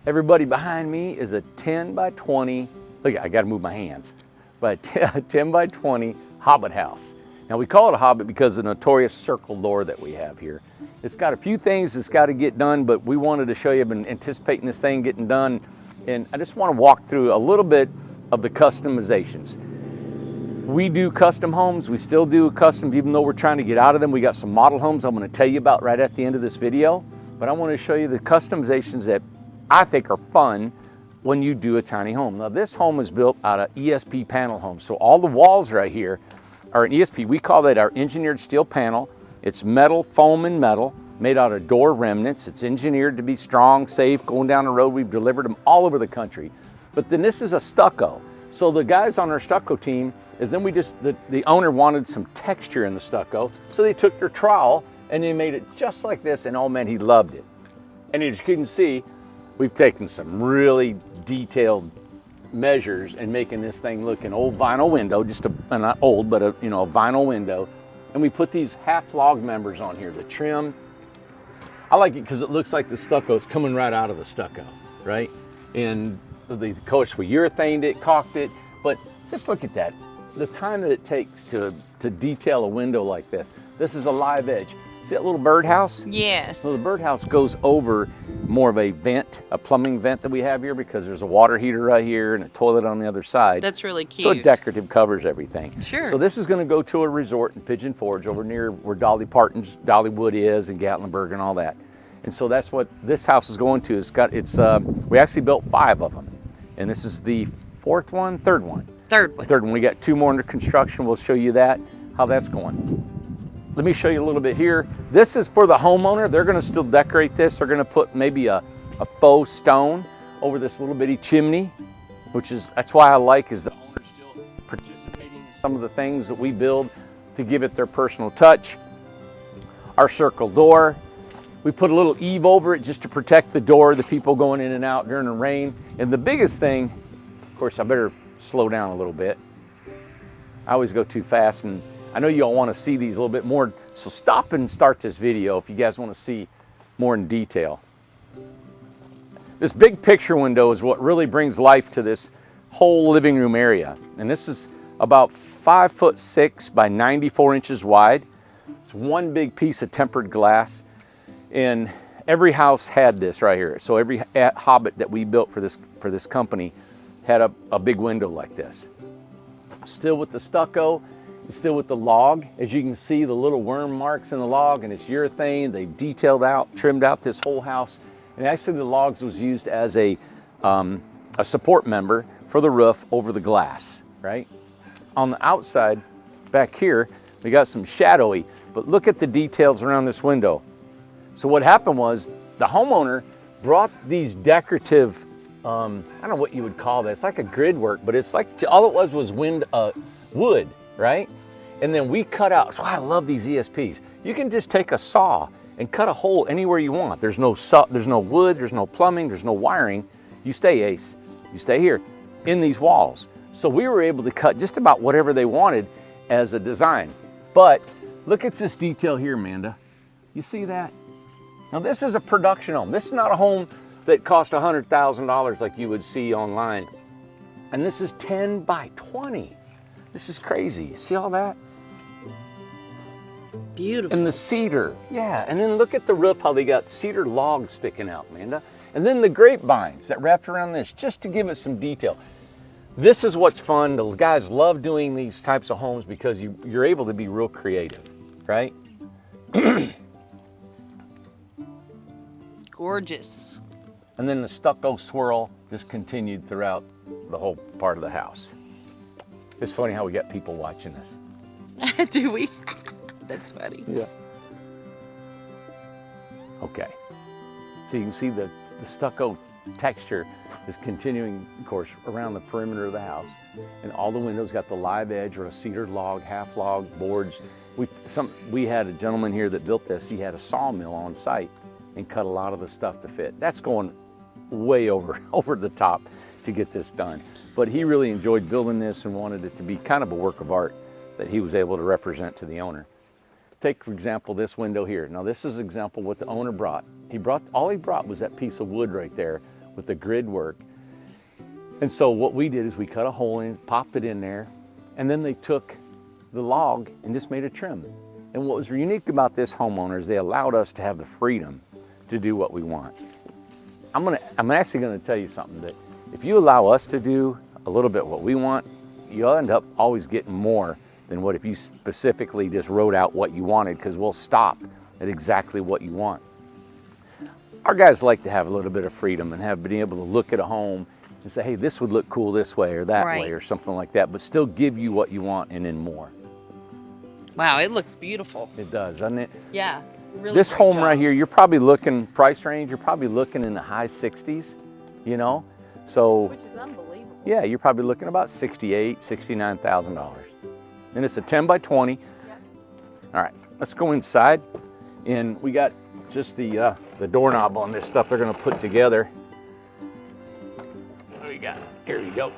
Everybody behind me is a 10 by 20, look, I gotta move my hands, but 10 by 20 Hobbitt house. Now we call it a Hobbitt because of the notorious circle door that we have here. It's got a few things that's got to get done, but we wanted to show you, I've been anticipating this thing getting done, and I just want to walk through a little bit of the customizations. We do custom homes, we still do custom, even though we're trying to get out of them. We got some model homes I'm going to tell you about right at the end of this video, but I want to show you the customizations that I think are fun when you do a tiny home. Now this home is built out of ESP panel homes, so all the walls right here are an ESP. We call that our engineered steel panel. It's metal, foam and metal, made out of door remnants. It's engineered to be strong, safe, going down the road. We've delivered them all over the country. But then this is a stucco. So the guys on our stucco team, is then the owner wanted some texture in the stucco, so they took their trowel and they made it just like this, and oh man, he loved it. And as you can see, we've taken some really detailed measures and making this thing look an old vinyl window, not old, but a vinyl window. And we put these half log members on here, the trim. I like it because it looks like the stucco is coming right out of the stucco, right? And of course we urethaned it, caulked it, but just look at that. The time that it takes to detail a window like this. This is a live edge. See that little birdhouse? Yes. So the birdhouse goes over more of a vent, a plumbing vent that we have here, because there's a water heater right here and a toilet on the other side. That's really cute. So it decorative covers everything. Sure. So this is going to go to a resort in Pigeon Forge over near where Dolly Parton's Dollywood is and Gatlinburg and all that. And so that's what this house is going to. We actually built 5 of them. And this is the third one. Third one. We got 2 more under construction. We'll show you that, how that's going. Let me show you a little bit here. This is for the homeowner. They're gonna still decorate this. They're gonna put maybe a faux stone over this little bitty chimney, that's why I like is the owner's still participating in some of the things that we build to give it their personal touch. Our circle door, we put a little eave over it just to protect the door, the people going in and out during the rain. And the biggest thing, of course, I better slow down a little bit. I always go too fast, and I know you all want to see these a little bit more, so stop and start this video if you guys want to see more in detail. This big picture window is what really brings life to this whole living room area. And this is about 5'6" by 94 inches wide. It's one big piece of tempered glass. And every house had this right here. So every Hobbitt that we built for this company had a big window like this. Still with the stucco, still with the log. As you can see, the little worm marks in the log, and it's urethane. They've detailed out, trimmed out this whole house. And actually the logs was used as a support member for the roof over the glass, right? On the outside, back here, we got some shadowy, but look at the details around this window. So what happened was the homeowner brought these decorative, I don't know what you would call that. It's like a grid work, but it's like, all it was wood, right? And then we cut out, that's why I love these ESPs. You can just take a saw and cut a hole anywhere you want. There's no wood, there's no plumbing, there's no wiring. You stay, Ace, you stay here in these walls. So we were able to cut just about whatever they wanted as a design. But look at this detail here, Amanda. You see that? Now this is a production home. This is not a home that cost $100,000 like you would see online. And this is 10 by 20. This is crazy. See all that? Beautiful. And the cedar, yeah. And then look at the roof, how they got cedar logs sticking out, Amanda. And then the grapevines that wrapped around this, just to give it some detail. This is what's fun. The guys love doing these types of homes because you're able to be real creative, right? Gorgeous. And then the stucco swirl just continued throughout the whole part of the house. It's funny how we got people watching this. Do we? That's funny. Yeah. Okay. So you can see the stucco texture is continuing, of course, around the perimeter of the house. And all the windows got the live edge or a cedar log, half log boards. We had a gentleman here that built this. He had a sawmill on site and cut a lot of the stuff to fit. That's going way over the top to get this done. But he really enjoyed building this and wanted it to be kind of a work of art that he was able to represent to the owner. Take, for example, this window here. Now this is an example what the owner brought. All he brought was that piece of wood right there with the grid work. And so what we did is we cut a hole in, popped it in there, and then they took the log and just made a trim. And what was unique about this homeowner is they allowed us to have the freedom to do what we want. I'm actually gonna tell you something, that if you allow us to do a little bit what we want, you'll end up always getting more than what if you specifically just wrote out what you wanted, because we'll stop at exactly what you want. Our guys like to have a little bit of freedom and have been able to look at a home and say, hey, this would look cool this way or that way or something like that, but still give you what you want and then more. Wow, it looks beautiful. It does, doesn't it? Yeah, really. This home right here, you're probably looking, price range, you're probably looking in the high 60s, you know? So, Which is unbelievable. yeah, you're probably looking about $68,000, $69,000. And it's a 10 by 20. Yep. All right, let's go inside. And we got just the doorknob on this stuff they're gonna put together. What do we got? Here you go.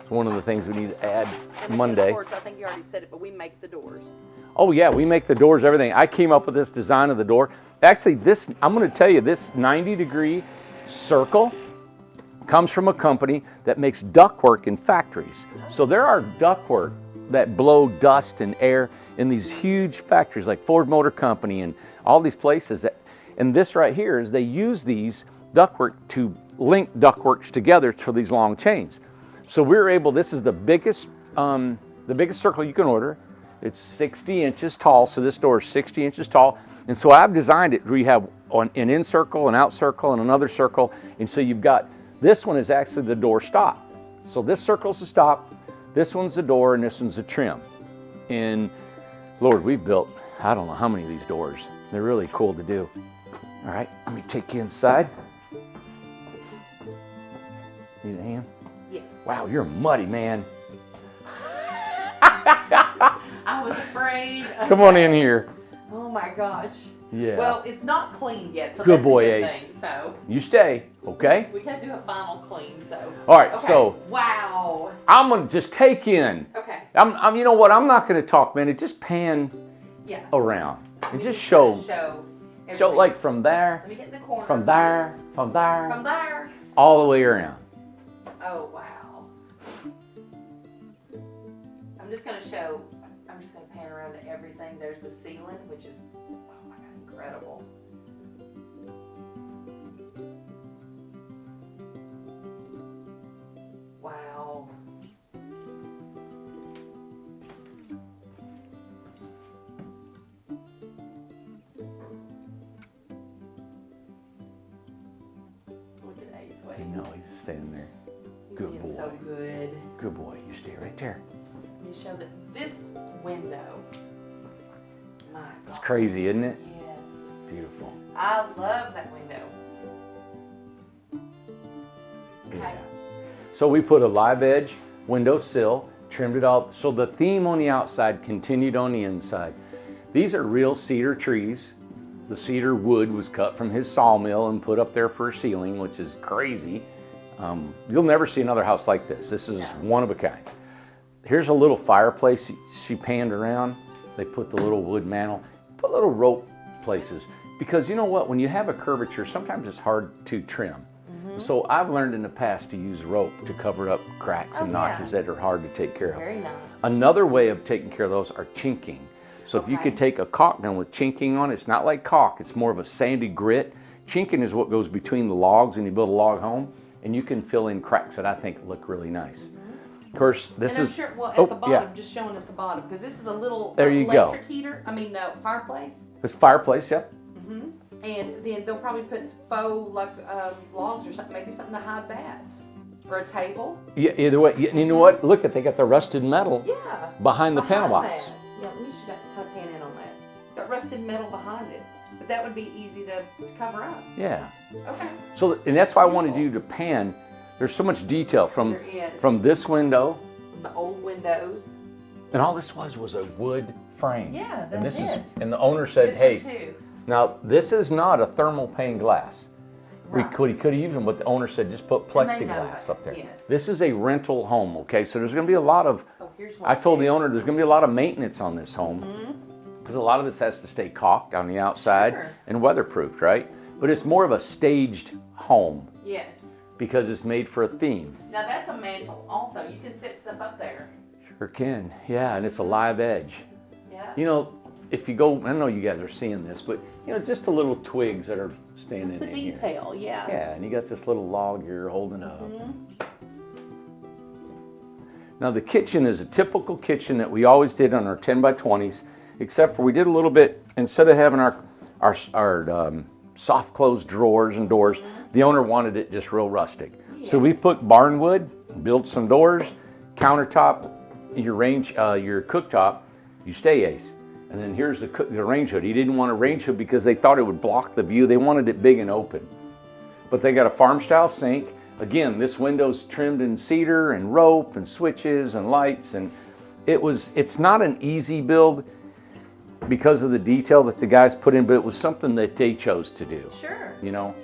It's one of the things we need to add And Monday. Of course, I think you already said it, but we make the doors. Oh yeah, we make the doors, everything. I came up with this design of the door. Actually, this, I'm gonna tell you, this 90-degree circle comes from a company that makes ductwork in factories. So there are ductwork that blow dust and air in these huge factories like Ford Motor Company and all these places. And this right here is they use these ductwork to link ductworks together for these long chains. So we're able, this is the biggest circle you can order. It's 60 inches tall, so this door is 60 inches tall. And so I've designed it where you have an in circle, an out circle, and another circle. And so you've got, this one is actually the door stop. So this circle's the stop, this one's the door, and this one's the trim. And Lord, we've built, I don't know how many of these doors. They're really cool to do. All right, let me take you inside. Need a hand? Yes. Wow, you're muddy, man. I was afraid. Come on in here. Oh my gosh. Yeah. Well, it's not cleaned yet, so Good that's boy, a good Ace. thing. So You stay, okay? we gotta do a final clean. So. All right, Okay. so Wow. I'm gonna just take in. Okay. You know what? I'm not gonna talk, man. Just pan Yeah. around and We just kinda show show everything. like from there, Let me get in the corner. from there, From there. all the way around. Oh wow. I'm just gonna pan around to everything. There's the ceiling, which is, oh my god, incredible. Wow. Look at Ace. Wait. You know, he's standing there. He's Good being boy. so good. Good boy. You stay right there. Let me show that this window. My God. It's crazy, isn't it? Yes. Beautiful. I love that window. Okay. Yeah. So we put a live edge window sill, trimmed it all. So the theme on the outside continued on the inside. These are real cedar trees. The cedar wood was cut from his sawmill and put up there for a ceiling, which is crazy. You'll never see another house like this. This is one of a kind. Here's a little fireplace she panned around. They put the little wood mantle, put little rope places. Because you know what, when you have a curvature, sometimes it's hard to trim. So I've learned in the past to use rope to cover up cracks and notches that are hard to take care of. Very nice. Another way of taking care of those are chinking. So if you could take a caulk gun with chinking on it, it's not like caulk, it's more of a sandy grit. Chinking is what goes between the logs when you build a log home, and you can fill in cracks that I think look really nice. Of course, this and is... I'm sure, well, at the bottom, just showing at the bottom, because this is a little There you electric heater, fireplace. It's fireplace, yep. And then they'll probably put faux, logs or something, maybe something to hide that. Or a table. Yeah, either way, you know what? Look, they got the rusted metal Yeah. behind the panel box. That. Yeah, let me just kind of pan in on that. Got rusted metal behind it. But that would be easy to cover up. Yeah. Okay. So, and that's why I wanted you to pan. There's so much detail from this window. The old windows. And all this was a wood frame. Yeah, and that's it. And the owner said, This hey, one too. now this is not a thermal pane glass. Right. He could have used them, but the owner said just put And they know plexiglass that, up there. yes. This is a rental home, okay? So there's going to be a lot of, Oh, here's one I told the too. owner there's going to be a lot of maintenance on this home. Because a lot of this has to stay caulked on the outside Sure. and weatherproofed, right? but it's more of a staged home Yes. because it's made for a theme. Now that's a mantle also. You can set stuff up there. Sure can, yeah, and it's a live edge. Yeah. You know, if you go, I know you guys are seeing this, but you know, just the little twigs that are standing Just the in here. detail, yeah. Yeah, and you got this little log you're holding up. Now the kitchen is a typical kitchen that we always did on our 10 by 20s, except for we did a little bit, instead of having our soft closed drawers and doors, the owner wanted it just real rustic. Yes. So we put barn wood, built some doors, countertop, your cooktop, you stay ace. And then here's the range hood. He didn't want a range hood because they thought it would block the view. They wanted it big and open. But they got a farm style sink. Again, this window's trimmed in cedar and rope and switches and lights, and it's not an easy build because of the detail that the guys put in, but it was something that they chose to do. Sure. You know,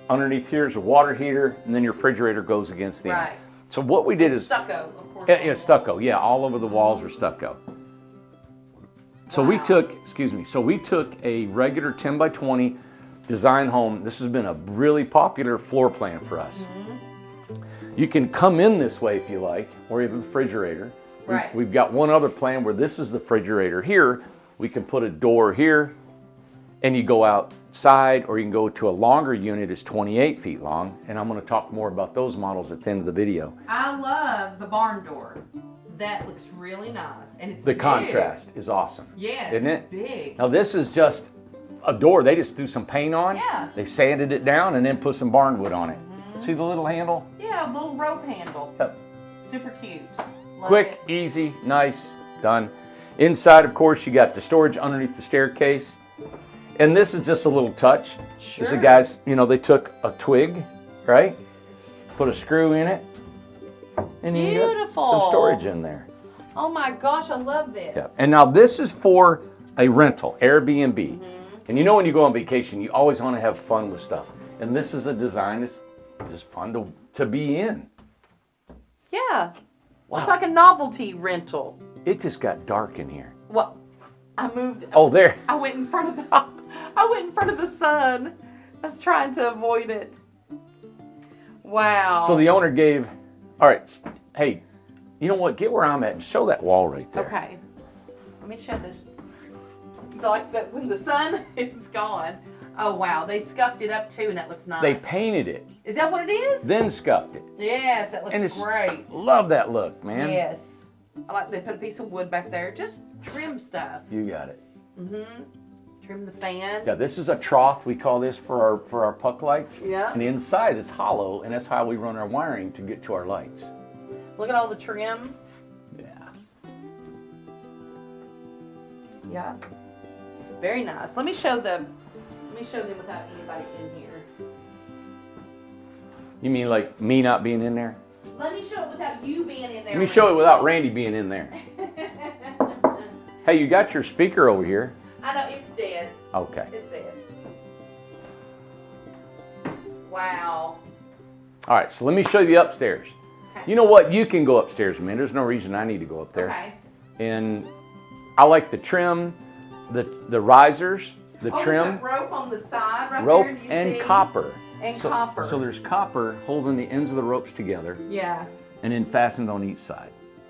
underneath here is a water heater, and then your refrigerator goes against the Right. end. So what we did It's is stucco, of course. yeah, stucco. Yeah, all over the walls are stucco. So we took a regular 10 by 20 design home. This has been a really popular floor plan for us. You can come in this way if you like, or even refrigerator. Right. We've got one other plan where this is the refrigerator here. We can put a door here, and you go outside, or you can go to a longer unit. It's 28 feet long, and I'm going to talk more about those models at the end of the video. I love the barn door. That looks really nice, and it's The big. contrast is awesome. Yes, isn't it's it? big. Now this is just a door. They just threw some paint on. Yeah. They sanded it down and then put some barn wood on it. See the little handle? Yeah, a little rope handle. Yep. Super cute. Love Quick, it. easy, nice, done. Inside, of course, you got the storage underneath the staircase. And this is just a little touch. Sure. The guys, you know, they took a twig, right? Put a screw in it. And then you got Beautiful. some storage in there. Oh my gosh, I love this. Yeah. And now this is for a rental, Airbnb. And you know when you go on vacation, you always want to have fun with stuff. And this is a design that's just fun to be in. Yeah. Wow. It's like a novelty rental. It just got dark in here. Well, I moved. Oh, there. I went in front of the sun. I was trying to avoid it. Wow. So the owner gave, all right, hey, you know what? Get where I'm at and show that wall right there. Okay. Let me show this. Like that when the sun is gone. Oh wow, they scuffed it up too, and that looks nice. They painted it, Is that what it is? then scuffed it. Yes, that And looks it's great. Love that look, man. Yes. I like they put a piece of wood back there. Just trim stuff. You got it. Trim the fan. Yeah, this is a trough. We call this for our puck lights. Yeah. And inside it's hollow, and that's how we run our wiring to get to our lights. Look at all the trim. Yeah. Yeah. Very nice. Let me show them without anybody's in here. You mean like me not being in there? Let me show it without you being in there. Let me show it without Randy being in there. Hey, you got your speaker over here. I know, it's dead. Okay. It's dead. Wow. All right, so let me show you the upstairs. Okay. You know what? You can go upstairs, man. There's no reason I need to go up there. Okay. And I like the trim, the risers, the Oh, trim, we've got rope on the side right rope, there. Do you and see? copper. And So- copper. So there's copper holding the ends of the ropes together Yeah. and then fastened on each side.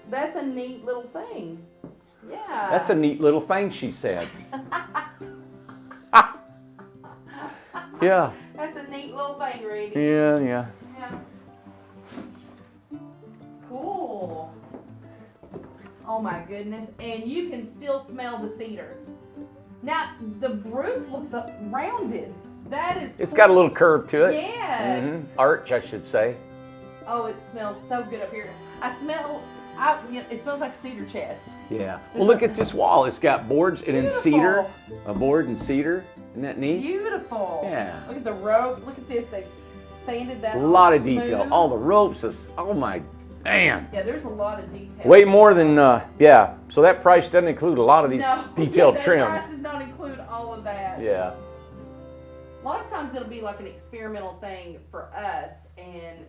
That's a neat little thing. Yeah. That's a neat little thing, she said. Yeah, That's a neat little thing, Randy. yeah, yeah. Yeah. Cool. Oh my goodness. And you can still smell the cedar. Now, the roof looks rounded. That is It's cool. got a little curve to it. Yes. Arch, I should say. Oh, it smells so good up here. It smells like cedar chest. Yeah. Well, look at this wall. It's got boards and then cedar. A board and cedar. Isn't that neat? Beautiful. Yeah. Look at the rope. Look at this. They've sanded that. A lot of smooth. detail. All the ropes. Oh my, man. Yeah, there's a lot of detail. Way more than, yeah. So that price doesn't include a lot of these detailed that trims. price does not include all of that. Yeah. A lot of times it'll be like an experimental thing for us, and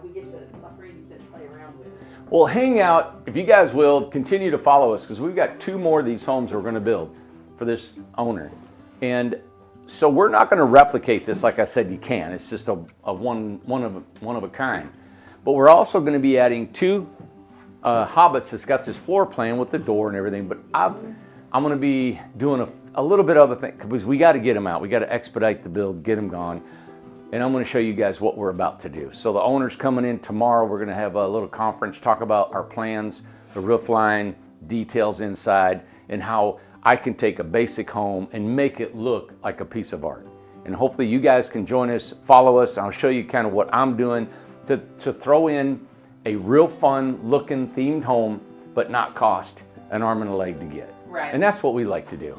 we get to, like Randy said, play around with it. Well, hang out, if you guys will, continue to follow us because we've got 2 more of these homes we're going to build for this owner. And So we're not going to replicate this like I said you can. It's just a one of a kind. But we're also going to be adding 2 Hobbits that's got this floor plan with the door and everything. But I'm going to be doing a little bit of other thing because we got to get them out. We got to expedite the build, get them gone. And I'm going to show you guys what we're about to do. So the owner's coming in tomorrow. We're going to have a little conference, talk about our plans, the roof line, details inside, and how I can take a basic home and make it look like a piece of art. And hopefully you guys can join us, follow us. I'll show you kind of what I'm doing to throw in a real fun looking themed home, but not cost an arm and a leg to get. Right. And that's what we like to do.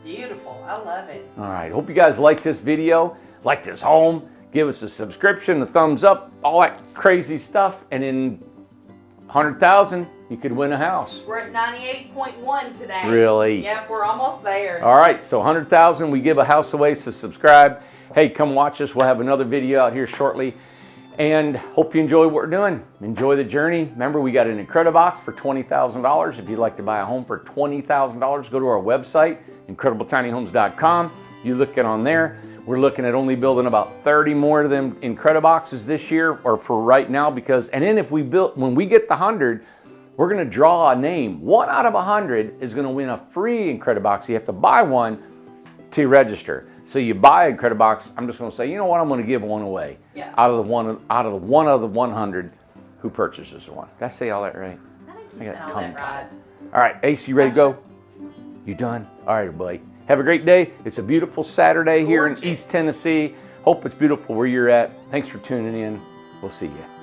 Beautiful. I love it. All right. Hope you guys liked this video, liked this home. Give us a subscription, a thumbs up, all that crazy stuff. And in 100,000, you could win a house. We're at 98.1 today. Really? Yep, we're almost there. All right, so 100,000, we give a house away, so subscribe. Hey, come watch us. We'll have another video out here shortly. And hope you enjoy what we're doing. Enjoy the journey. Remember, we got an Incredibox for $20,000. If you'd like to buy a home for $20,000, go to our website, IncredibleTinyHomes.com. You look it on there. We're looking at only building about 30 more of them Incrediboxes this year, or for right now, because, and then if we build, when we get the 100, we're going to draw a name. 1 out of 100 is going to win a free Incredibox. You have to buy one to register. So you buy an Incredibox. I'm just going to say, you know what? I'm going to give one away. Yeah. Out of the one of the 100 who purchases one. Did I say all that right? I think you said all that right. All right, Ace, you ready to go? You done? All right, everybody. Have a great day. It's a beautiful Saturday here in East Tennessee. Hope it's beautiful where you're at. Thanks for tuning in. We'll see you.